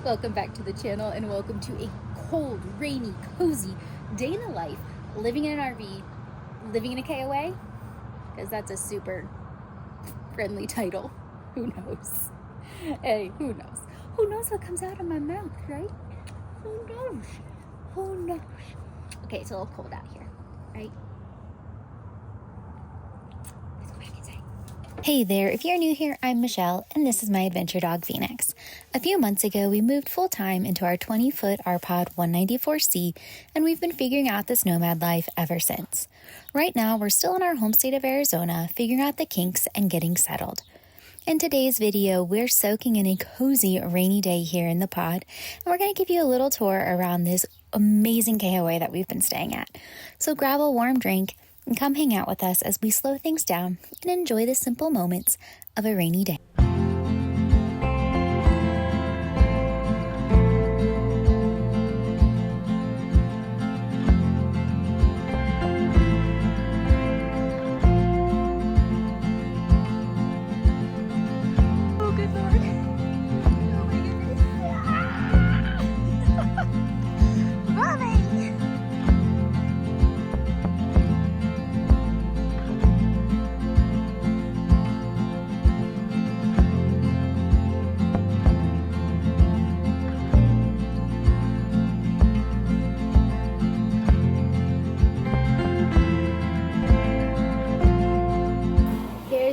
Welcome back to the channel and welcome to a cold, rainy, cozy day in the life, living in an RV, living in a KOA, because that's a super friendly title. Who knows? Hey, who knows? Who knows what comes out of my mouth, right? Who knows? Who knows? Okay, it's a little cold out here, right? Let's go back inside. Hey there, if you're new here, I'm Michelle, and this is my adventure dog, Phoenix. A few months ago, we moved full-time into our 20-foot RPod 194C, and we've been figuring out this nomad life ever since. Right now, we're still in our home state of Arizona, figuring out the kinks and getting settled. In today's video, we're soaking in a cozy rainy day here in the pod, and we're going to give you a little tour around this amazing KOA that we've been staying at. So grab a warm drink and come hang out with us as we slow things down and enjoy the simple moments of a rainy day.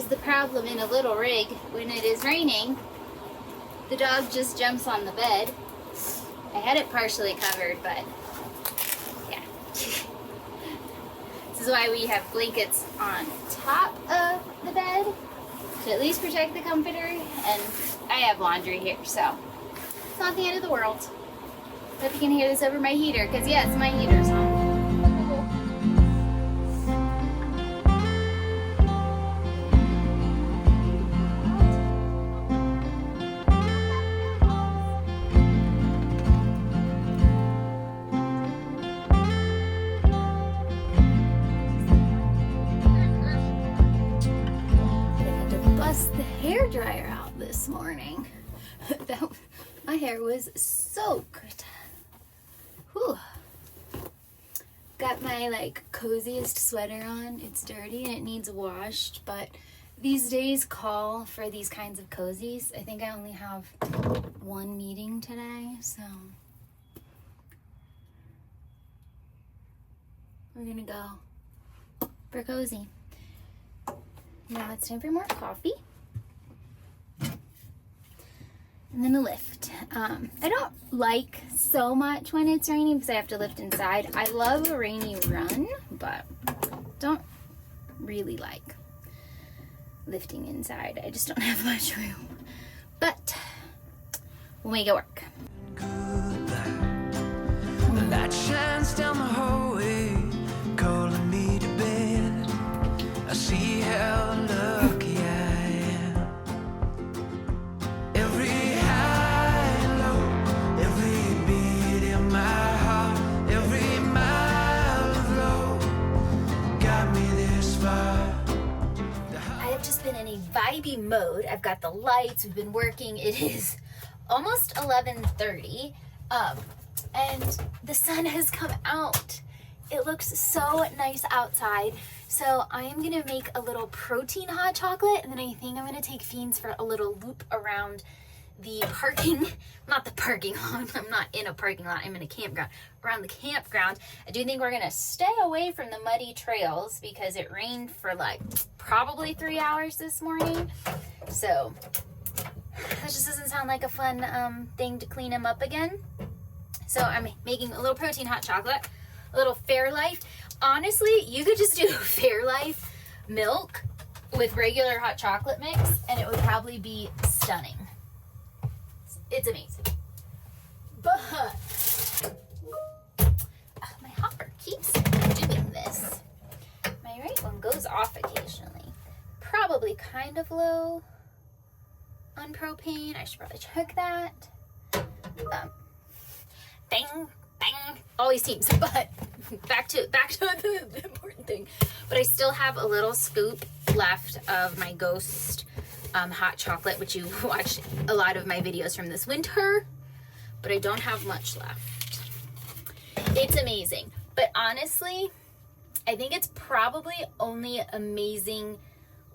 The problem in a little rig when it is raining, the dog just jumps on the bed. I had it partially covered, but yeah. This is why we have blankets on top of the bed to at least protect the comforter, and I have laundry here, so it's not the end of the world. Hope you can hear this over my heater, because yes, my heater's on. The hair dryer out this morning. My hair was soaked. Whew. Got my coziest sweater on. It's dirty and it needs washed, but these days call for these kinds of cozies. I think I only have one meeting today, so we're gonna go for cozy. Now it's time for more coffee. And then a lift. I don't like so much when it's raining because I have to lift inside. I love a rainy run, but don't really like lifting inside. I just don't have much room. But we'll make it work. The light shines down the hallway, calling me to bed. I see how lucky I am. Every high and low, every beat in my heart, every mile of road got me this far. I have just been in a vibey mode. I've got the lights, we've been working. It is almost 11:30, and the sun has come out. It looks so nice outside. So I am gonna make a little protein hot chocolate, and then I think I'm gonna take Fiends for a little loop around the parking, not the parking lot, I'm not in a parking lot, I'm in a campground, around the campground. I do think we're gonna stay away from the muddy trails because it rained for probably 3 hours this morning. So that just doesn't sound like a fun thing to clean them up again. So I'm making a little protein hot chocolate, a little Fairlife. Honestly, you could just do Fairlife milk with regular hot chocolate mix and it would probably be stunning. It's amazing. But my hopper keeps doing this. My right one goes off occasionally. Probably kind of low on propane. I should probably check that. Bang, bang, always seems, but back to the important thing. But I still have a little scoop left of my Ghost hot chocolate, which you watched a lot of my videos from this winter. but I don't have much left. It's amazing. But honestly, I think it's probably only amazing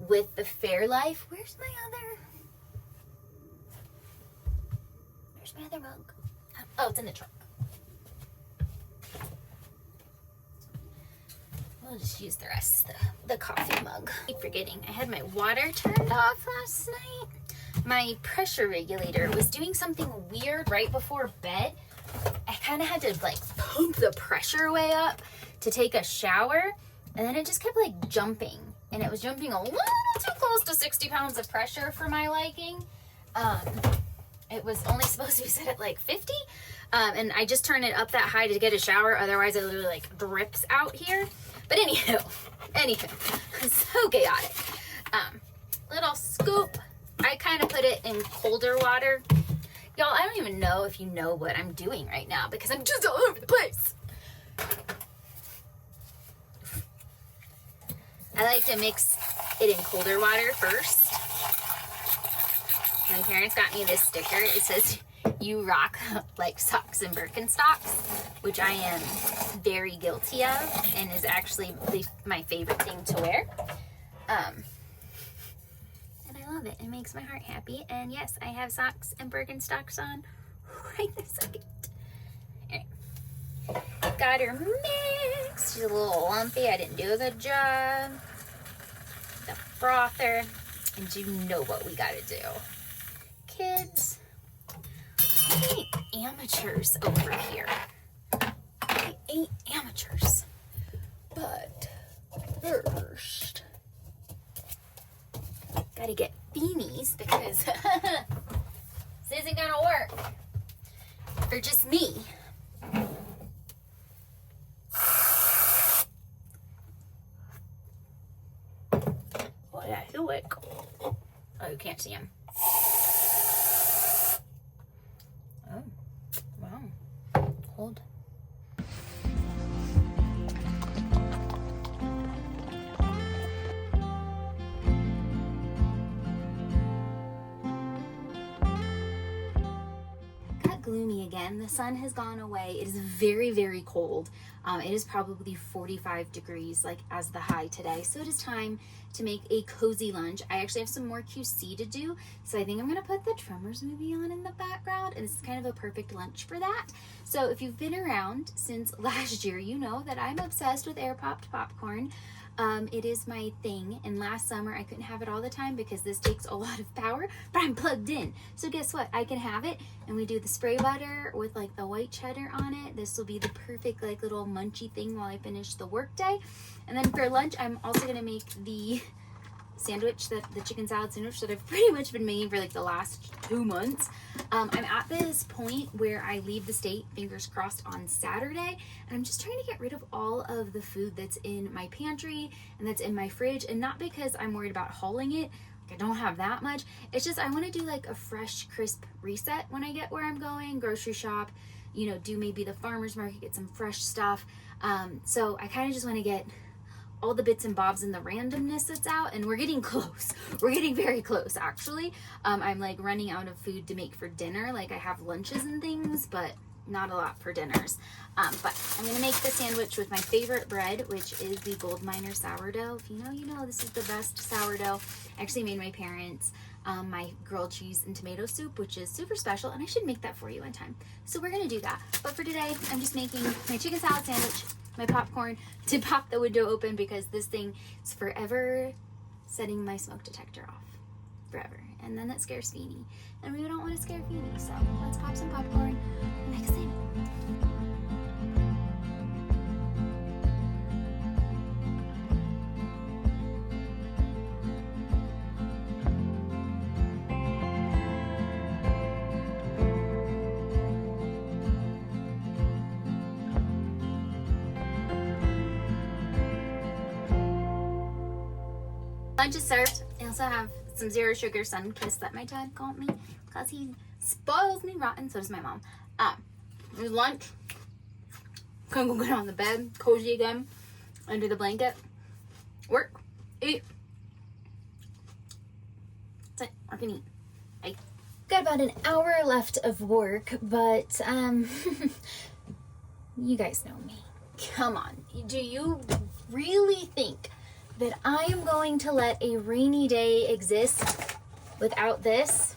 with the Fairlife. Where's my other mug? Oh, it's in the trunk. We'll just use the rest of the coffee mug. I keep forgetting, I had my water turned off last night. My pressure regulator was doing something weird right before bed. I kind of had to like pump the pressure way up to take a shower, and then it just kept like jumping, and it was jumping a little too close to 60 pounds of pressure for my liking. It was only supposed to be set at like 50, and I just turned it up that high to get a shower, otherwise it literally like drips out here. But anywho, so chaotic. Little scoop. I kind of put it in colder water. Y'all, I don't even know if you know what I'm doing right now because I'm just all over the place. I like to mix it in colder water first. My parents got me this sticker. It says, "You rock like socks and Birkenstocks," which I am very guilty of and is actually my favorite thing to wear. And I love it. It makes my heart happy. And yes, I have socks and Birkenstocks on right this second. Anyway, got her mixed. She's a little lumpy. I didn't do a good job. The frother. And you know what we gotta do. Kids, we ain't amateurs over here. We ain't amateurs. But first, gotta get Feeny's because this isn't gonna work for just me. Well, yeah, he'll work. Oh, you can't see him. Oh, wow. Hold. Got gloomy again. The sun has gone away. It is very, very cold. It is probably 45 degrees like as the high today. So it is time to make a cozy lunch. I actually have some more QC to do. So I think I'm gonna put the Tremors movie on in the background, and this is kind of a perfect lunch for that. So if you've been around since last year, you know that I'm obsessed with air popped popcorn. It is my thing, and last summer I couldn't have it all the time because this takes a lot of power, but I'm plugged in. So guess what? I can have it, and we do the spray butter with like the white cheddar on it. This will be the perfect like little munchy thing while I finish the workday. And then for lunch, I'm also gonna make the sandwich, the chicken salad sandwich that I've pretty much been making for like the last 2 months. I'm at this point where I leave the state, fingers crossed, on Saturday, and I'm just trying to get rid of all of the food that's in my pantry and that's in my fridge, and not because I'm worried about hauling it. Like, I don't have that much. It's just I want to do like a fresh, crisp reset when I get where I'm going, grocery shop, you know, do maybe the farmer's market, get some fresh stuff. So I kind of just want to get all the bits and bobs and the randomness that's out, and we're getting close. We're getting very close, actually. I'm like running out of food to make for dinner. Like, I have lunches and things, but not a lot for dinners. But I'm gonna make the sandwich with my favorite bread, which is the Gold Miner sourdough. If you know, you know. This is the best sourdough. I actually made my parents my grilled cheese and tomato soup, which is super special, and I should make that for you one time. So we're gonna do that. But for today, I'm just making my chicken salad sandwich, my popcorn, to pop the window open because this thing is forever setting my smoke detector off. Forever. And then that scares Feeny. And we don't want to scare Feeny, so let's pop some popcorn and make a sandwich. Lunch is served. I also have some zero sugar sun kiss that my dad called me because he spoils me rotten. So does my mom. There's lunch. Gonna go get on the bed, cozy again, under the blanket, work, eat. That's it. I can eat. Bye. got about an hour left of work, but you guys know me. Come on. Do you really think that I am going to let a rainy day exist without this?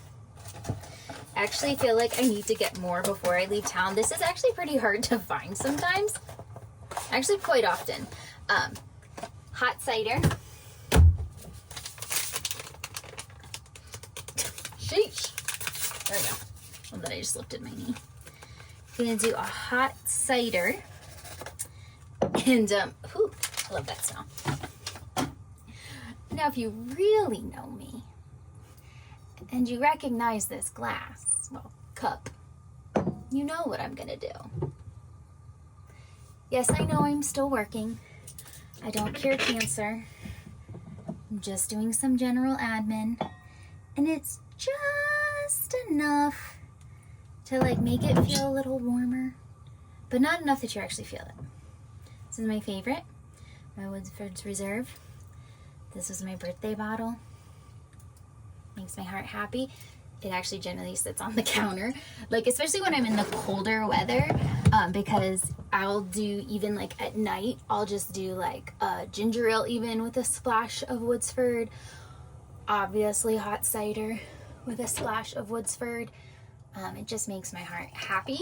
I actually feel like I need to get more before I leave town. This is actually pretty hard to find sometimes. Actually, quite often. Hot cider. Sheesh. There we go. Well, then I just lifted my knee. I'm gonna do a hot cider. And, whew, I love that smell. Now, if you really know me, and you recognize this glass, well, cup, you know what I'm gonna do. Yes, I know I'm still working. I don't cure cancer. I'm just doing some general admin. And it's just enough to like make it feel a little warmer, but not enough that you actually feel it. This is my favorite, my Woodford's Reserve. This was my birthday bottle. Makes my heart happy. It actually generally sits on the counter, like especially when I'm in the colder weather, because I'll do, even like at night, I'll just do like a ginger ale even with a splash of Woodsford, obviously hot cider with a splash of Woodsford. It just makes my heart happy.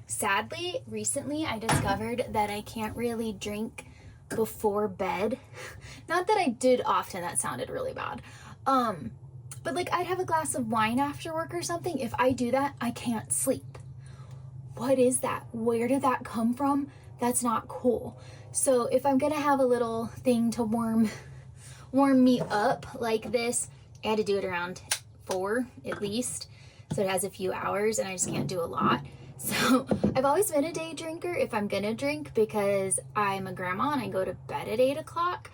Sadly, recently I discovered that I can't really drink before bed. Not that I did often, that sounded really bad. But like I'd have a glass of wine after work or something. If I do that, I can't sleep. What is that? Where did that come from? That's not cool. So if I'm gonna have a little thing to warm me up like this, I had to do it around 4 at least. So it has a few hours and I just can't do a lot. So I've always been a day drinker if I'm gonna drink, because I'm a grandma and I go to bed at 8 o'clock.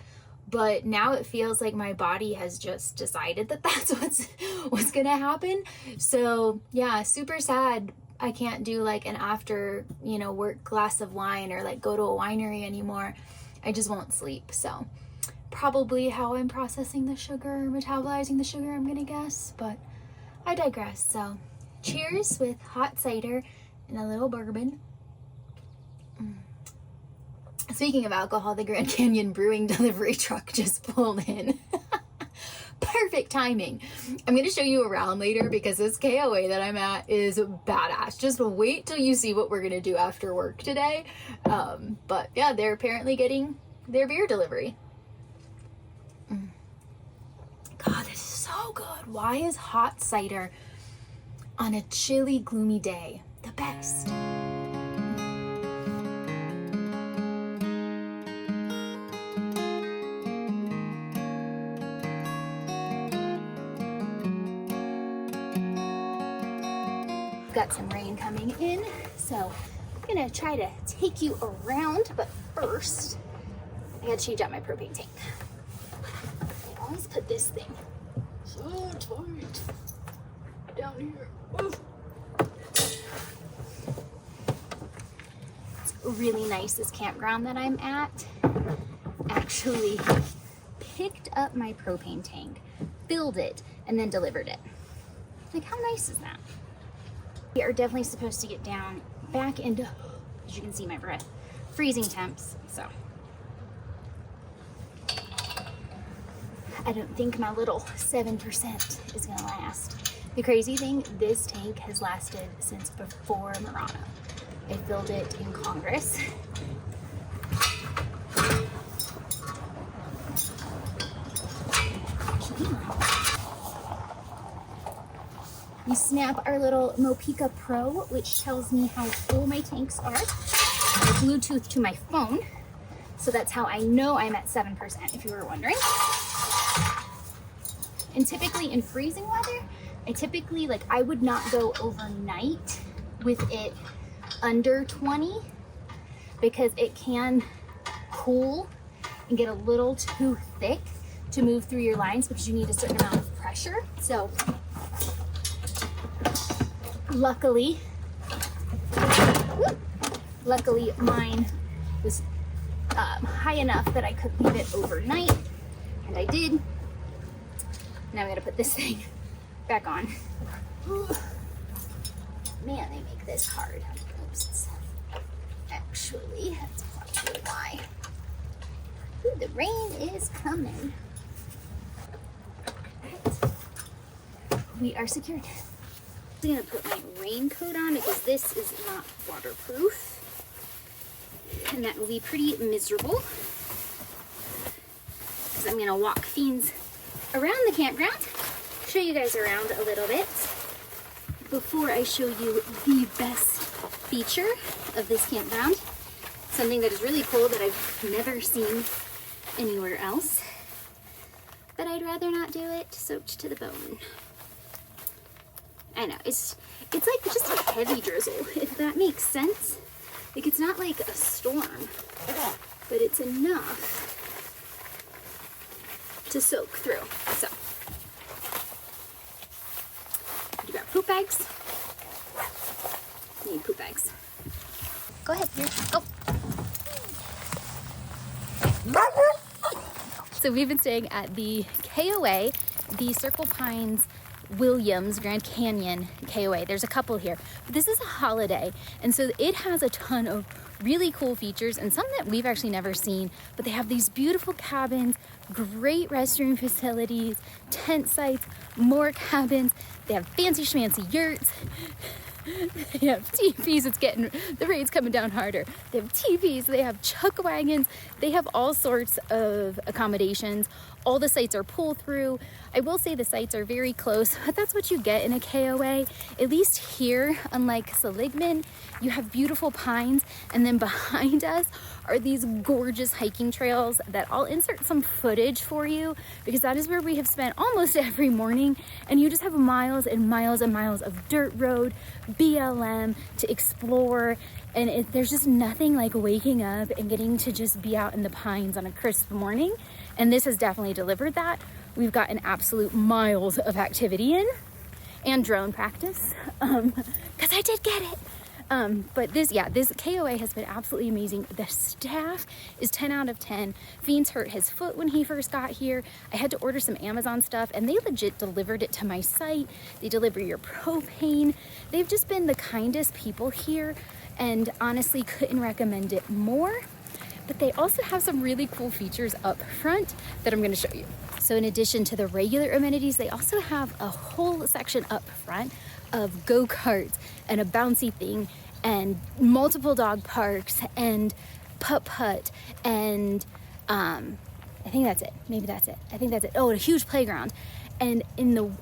But now it feels like my body has just decided that that's what's gonna happen. So yeah, super sad I can't do like an after, work glass of wine or like go to a winery anymore. I just won't sleep. So probably how I'm processing the sugar, metabolizing the sugar, I'm gonna guess, but I digress. So cheers with hot cider and a little bourbon. Speaking of alcohol, the Grand Canyon Brewing delivery truck just pulled in. Perfect timing. I'm going to show you around later because this KOA that I'm at is badass. Just wait till you see what we're going to do after work today. But yeah, they're apparently getting their beer delivery. God, this is so good. Why is hot cider on a chilly, gloomy day the best? Got some rain coming in, so I'm gonna try to take you around, but first I gotta change out my propane tank. I always put this thing so tight down here. Oof. It's really nice, this campground that I'm at actually picked up my propane tank, filled it, and then delivered it. Like, how nice is that? We are definitely supposed to get down back into, as you can see my breath, freezing temps. So I don't think my little 7% is gonna last. The crazy thing, this tank has lasted since before Murano. I filled it in Congress. We snap our little Mopica Pro, which tells me how full my tanks are. I Bluetooth to my phone, so that's how I know I'm at 7%, if you were wondering. And typically in freezing weather, I would not go overnight with it under 20, because it can cool and get a little too thick to move through your lines because you need a certain amount of pressure. So luckily mine was high enough that I could leave it overnight, and I did. Now I gotta put this thing back on. Man, they make this hard. Oops. Actually, that's probably why. Ooh, the rain is coming. Right. We are secured. I'm gonna put my raincoat on because this is not waterproof. And that will be pretty miserable. Because I'm gonna walk Fiends around the campground, show you guys around a little bit before I show you the best feature of this campground. Something that is really cool that I've never seen anywhere else. But I'd rather not do it soaked to the bone. I know, it's like just a heavy drizzle, if that makes sense. Like it's not like a storm, but it's enough to soak through. So, you got poop bags? You need poop bags. Go ahead, here, go. So we've been staying at the KOA, the Circle Pines Williams Grand Canyon KOA. There's a couple here, but this is a holiday, and so it has a ton of really cool features and some that we've actually never seen. But they have these beautiful cabins, great restroom facilities, tent sites, more cabins. They have fancy schmancy yurts. They have teepees. The rain's coming down harder. They have teepees. They have chuck wagons. They have all sorts of accommodations. All the sites are pull through. I will say the sites are very close, but that's what you get in a KOA. At least here, unlike Seligman, you have beautiful pines, and then behind us are these gorgeous hiking trails that I'll insert some footage for you, because that is where we have spent almost every morning, and you just have miles and miles and miles of dirt road, BLM to explore, and there's just nothing like waking up and getting to just be out in the pines on a crisp morning, and this has definitely delivered that. We've gotten absolute miles of activity in, and drone practice, because I did get it. But this KOA has been absolutely amazing. The staff is 10 out of 10. Fiends hurt his foot when he first got here. I had to order some Amazon stuff, and they legit delivered it to my site. They deliver your propane. They've just been the kindest people here, and honestly couldn't recommend it more. But they also have some really cool features up front that I'm going to show you. So in addition to the regular amenities, they also have a whole section up front of go-karts and a bouncy thing and multiple dog parks and putt-putt and I think that's it. Maybe that's it. I think that's it. Oh, and a huge playground. And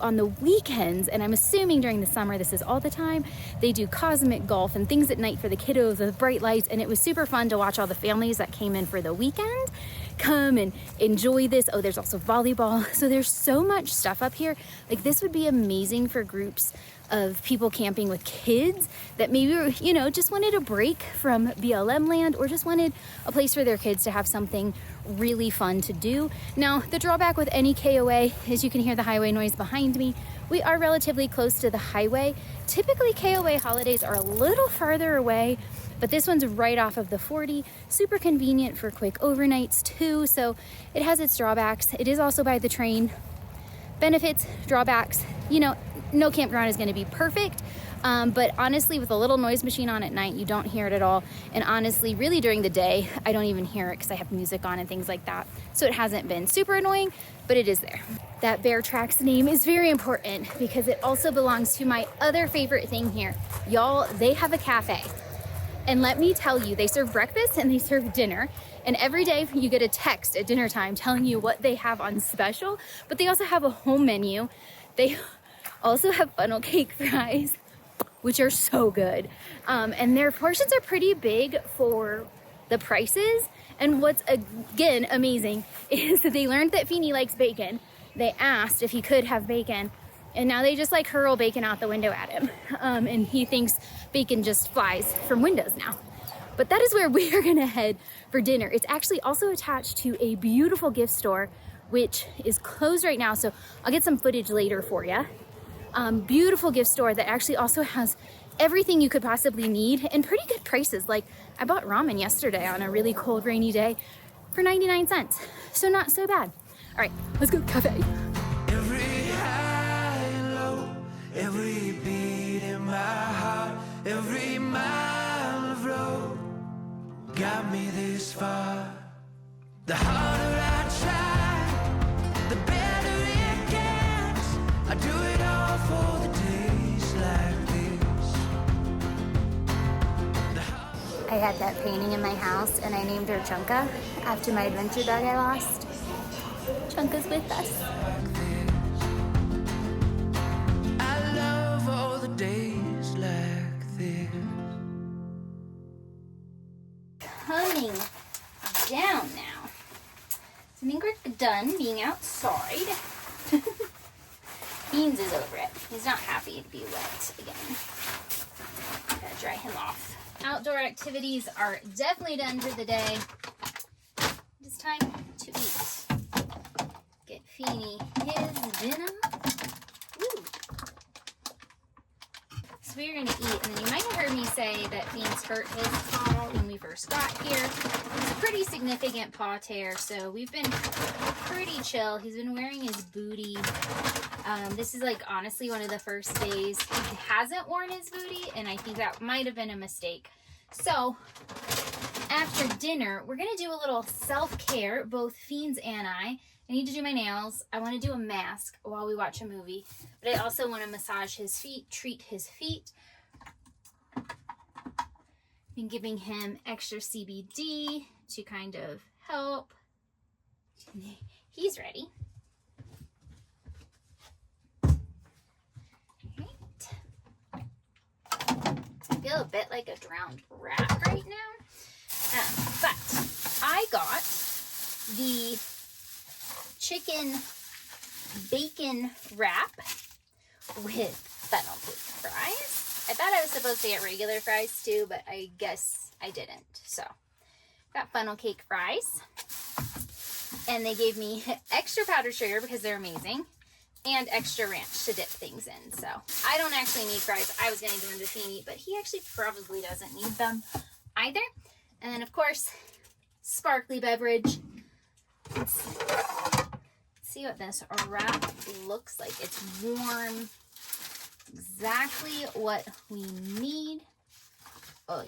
on the weekends, and I'm assuming during the summer this is all the time, they do cosmic golf and things at night for the kiddos with bright lights, and it was super fun to watch all the families that came in for the weekend come and enjoy this. Oh, there's also volleyball. So there's so much stuff up here. Like this would be amazing for groups of people camping with kids that maybe, just wanted a break from BLM land or just wanted a place for their kids to have something really fun to do. Now, the drawback with any KOA is you can hear the highway noise behind me. We are relatively close to the highway. Typically, KOA holidays are a little farther away, but this one's right off of the 40. Super convenient for quick overnights too, so it has its drawbacks. It is also by the train. Benefits, drawbacks, no campground is going to be perfect, but honestly, with a little noise machine on at night, you don't hear it at all. And honestly, really during the day, I don't even hear it because I have music on and things like that. So it hasn't been super annoying, but it is there. That Bear Tracks name is very important because it also belongs to my other favorite thing here. Y'all, they have a cafe. And let me tell you, they serve breakfast and they serve dinner. And every day you get a text at dinner time telling you what they have on special, but they also have a home menu. They also have funnel cake fries, which are so good. And their portions are pretty big for the prices. And what's again amazing is that they learned that Feeny likes bacon. They asked if he could have bacon, and now they just like hurl bacon out the window at him. And he thinks bacon just flies from windows now. But that is where we are gonna head for dinner. It's actually also attached to a beautiful gift store, which is closed right now. So I'll get some footage later for you. Beautiful gift store that actually also has everything you could possibly need and pretty good prices. Like I bought ramen yesterday on a really cold, rainy day for 99 cents. So not so bad. All right, let's go cafe. Every high and low, every beat in my heart, every mile of road got me this far. The harder I try, the better it gets. I do it all for the days like this. I had that painting in my house and I named her Chunka after my adventure dog I lost. Chunka's with us. I love all the days like this. Coming down now. So I think we're done being outside. Beans is over it. He's not happy to be wet again. Gotta dry him off. Outdoor activities are definitely done for the day. It's time to eat. Get Feeny his dinner. Woo. So we're gonna eat, and then you might have heard me say that Beans hurt his paw when we first got here. It's a pretty significant paw tear, so we've been pretty chill. He's been wearing his booty. This is like honestly one of the first days he hasn't worn his booty, and I think that might have been a mistake. So after dinner, we're gonna do a little self-care, both Fiends and I. I need to do my nails. I want to do a mask while we watch a movie, but I also want to massage his feet, treat his feet. Been giving him extra CBD to kind of help. He's ready. I feel a bit like a drowned rat right now. But I got the chicken bacon wrap with funnel cake fries. I thought I was supposed to get regular fries too, but I guess I didn't. So got funnel cake fries. And they gave me extra powdered sugar because they're amazing. And extra ranch to dip things in. So I don't actually need fries. I was going to give them to Feeny, but he actually probably doesn't need them either. And then of course, sparkly beverage. Let's see what this wrap looks like. It's warm. Exactly what we need. Oh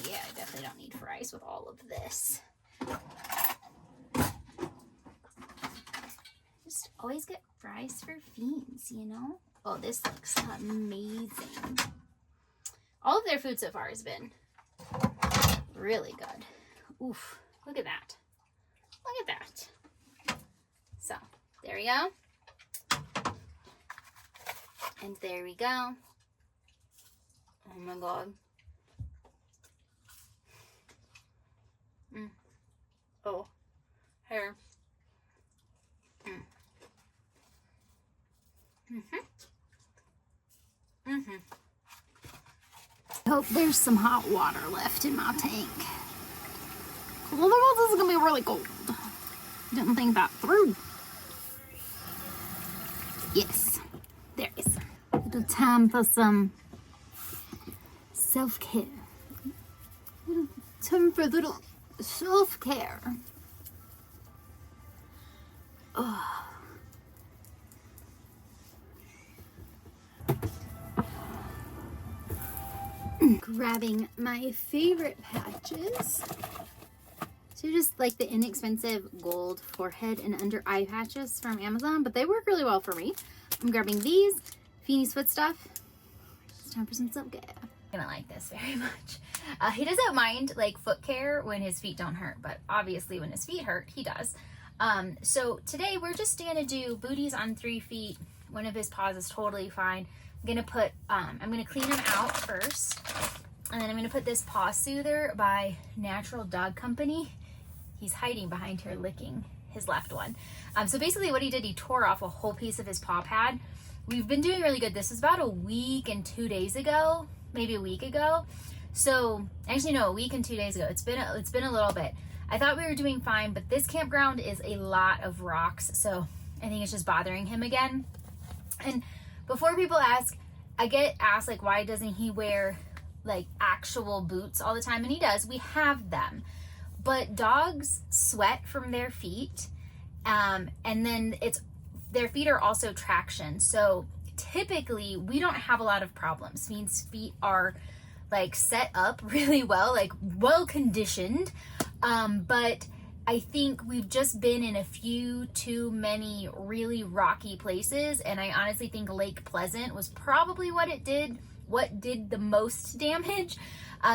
yeah, I definitely don't need fries with all of this. Just always get fries for Fiends, you know? Oh, this looks amazing. All of their food so far has been really good. Oof, look at that. Look at that. So, there we go. And there we go. Oh my God. Oh, hair. I hope there's some hot water left in my tank. Otherwise, this is gonna be really cold. Didn't think that through. Yes, there is. Little time for some self-care. Time for a little self-care. Oh. Grabbing my favorite patches. So just like the inexpensive gold forehead and under eye patches from Amazon, but they work really well for me. I'm grabbing these, Feeny's foot stuff. It's time for some self-care. I'm gonna like this very much. He doesn't mind like foot care when his feet don't hurt, but obviously when his feet hurt, he does. So today we're just gonna do booties on 3 feet. One of his paws is totally fine. I'm gonna clean him out first, and then I'm gonna put this paw soother by Natural Dog Company. He's hiding behind here licking his left one. So basically what he did, he tore off a whole piece of his paw pad. We've been doing really good. This was about a week and 2 days ago, maybe a week ago. So actually no, a week and 2 days ago. It's been a little bit. I thought we were doing fine, but this campground is a lot of rocks, so I think it's just bothering him again. And before people ask, I get asked like, why doesn't he wear like actual boots all the time? And he does. We have them, but dogs sweat from their feet, and then their feet are also traction. So typically we don't have a lot of problems. Feen's feet are like set up really well, like well conditioned. But I think we've just been in a few too many really rocky places, and I honestly think Lake Pleasant was probably what did the most damage,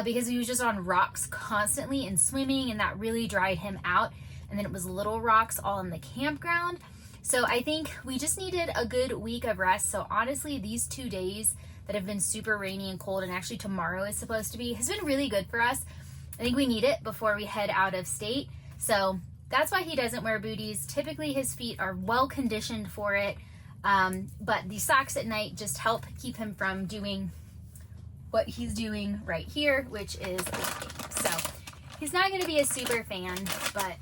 because he was just on rocks constantly and swimming, and that really dried him out. And then it was little rocks all in the campground. So I think we just needed a good week of rest. So honestly, these 2 days that have been super rainy and cold, and actually tomorrow is supposed to be, has been really good for us. I think we need it before we head out of state. So that's why he doesn't wear booties. Typically his feet are well conditioned for it. But the socks at night just help keep him from doing what he's doing right here, which is leaking. So he's not going to be a super fan, but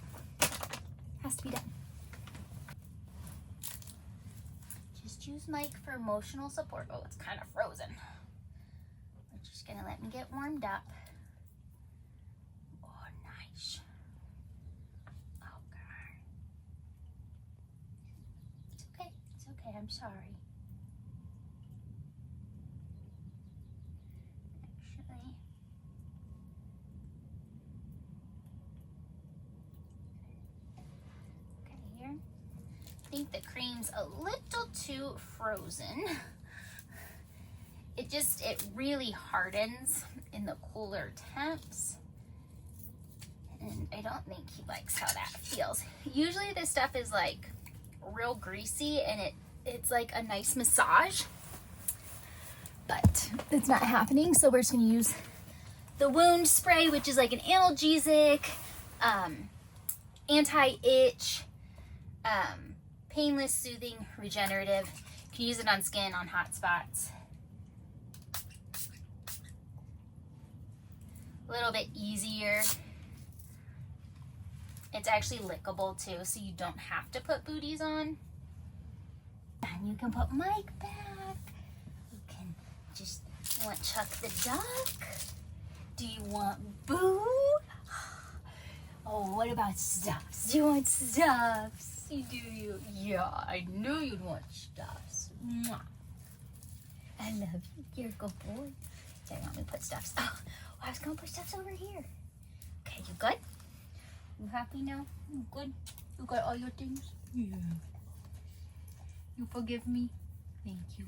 has to be done. Just use Mike for emotional support. Oh, it's kind of frozen. We're just going to let me get warmed up. Oh, nice. Okay. It's okay. It's okay. I'm sorry. I think the cream's a little too frozen. It really hardens in the cooler temps, and I don't think he likes how that feels. Usually this stuff is like real greasy and it's like a nice massage, but it's not happening. So we're just gonna use the wound spray, which is like an analgesic, anti-itch, painless, soothing, regenerative. You can use it on skin, on hot spots. A little bit easier. It's actually lickable too, so you don't have to put booties on. And you can put Mike back. You can just, you want Chuck the duck? Do you want Boo? Oh, what about Stuffs? Do you want Stuffs? You do, you. Yeah, I knew you'd want Stuffs. Mwah. I love you. You're a good boy. Okay, let me put Stuffs. Oh, I was gonna put Stuffs over here. Okay, you good? You happy now? You good? You got all your things? Yeah. You forgive me? Thank you.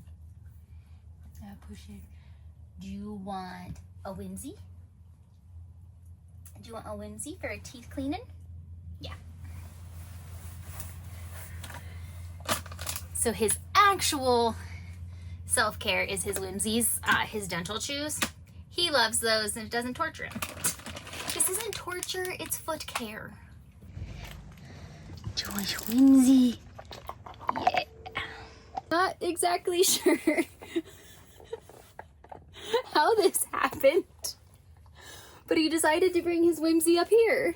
I appreciate it. Do you want a Whimsy? Do you want a Whimsy for a teeth cleaning? Yeah. So his actual self-care is his Whimsies, his dental chews. He loves those and it doesn't torture him. This isn't torture, it's foot care. Do you want a Whimsy? Yeah. Not exactly sure how this happened, but he decided to bring his Whimsy up here.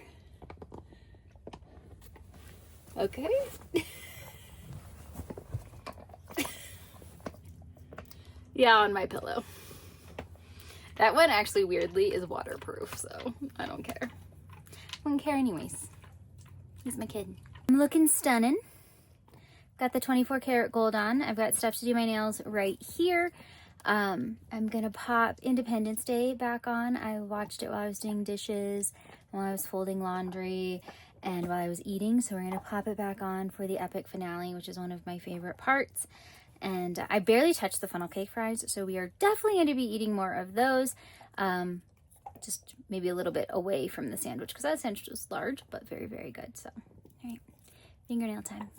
Okay. Yeah, on my pillow. That one actually weirdly is waterproof, so I don't care. I don't care anyways. He's my kid. I'm looking stunning. Got the 24 karat gold on. I've got stuff to do my nails right here. I'm gonna pop Independence Day back on. I watched it while I was doing dishes, while I was folding laundry, and while I was eating. So we're gonna pop it back on for the epic finale, which is one of my favorite parts. And I barely touched the funnel cake fries, so we are definitely going to be eating more of those. Just maybe a little bit away from the sandwich, because that sandwich was large, but very, very good. So, all right, fingernail time.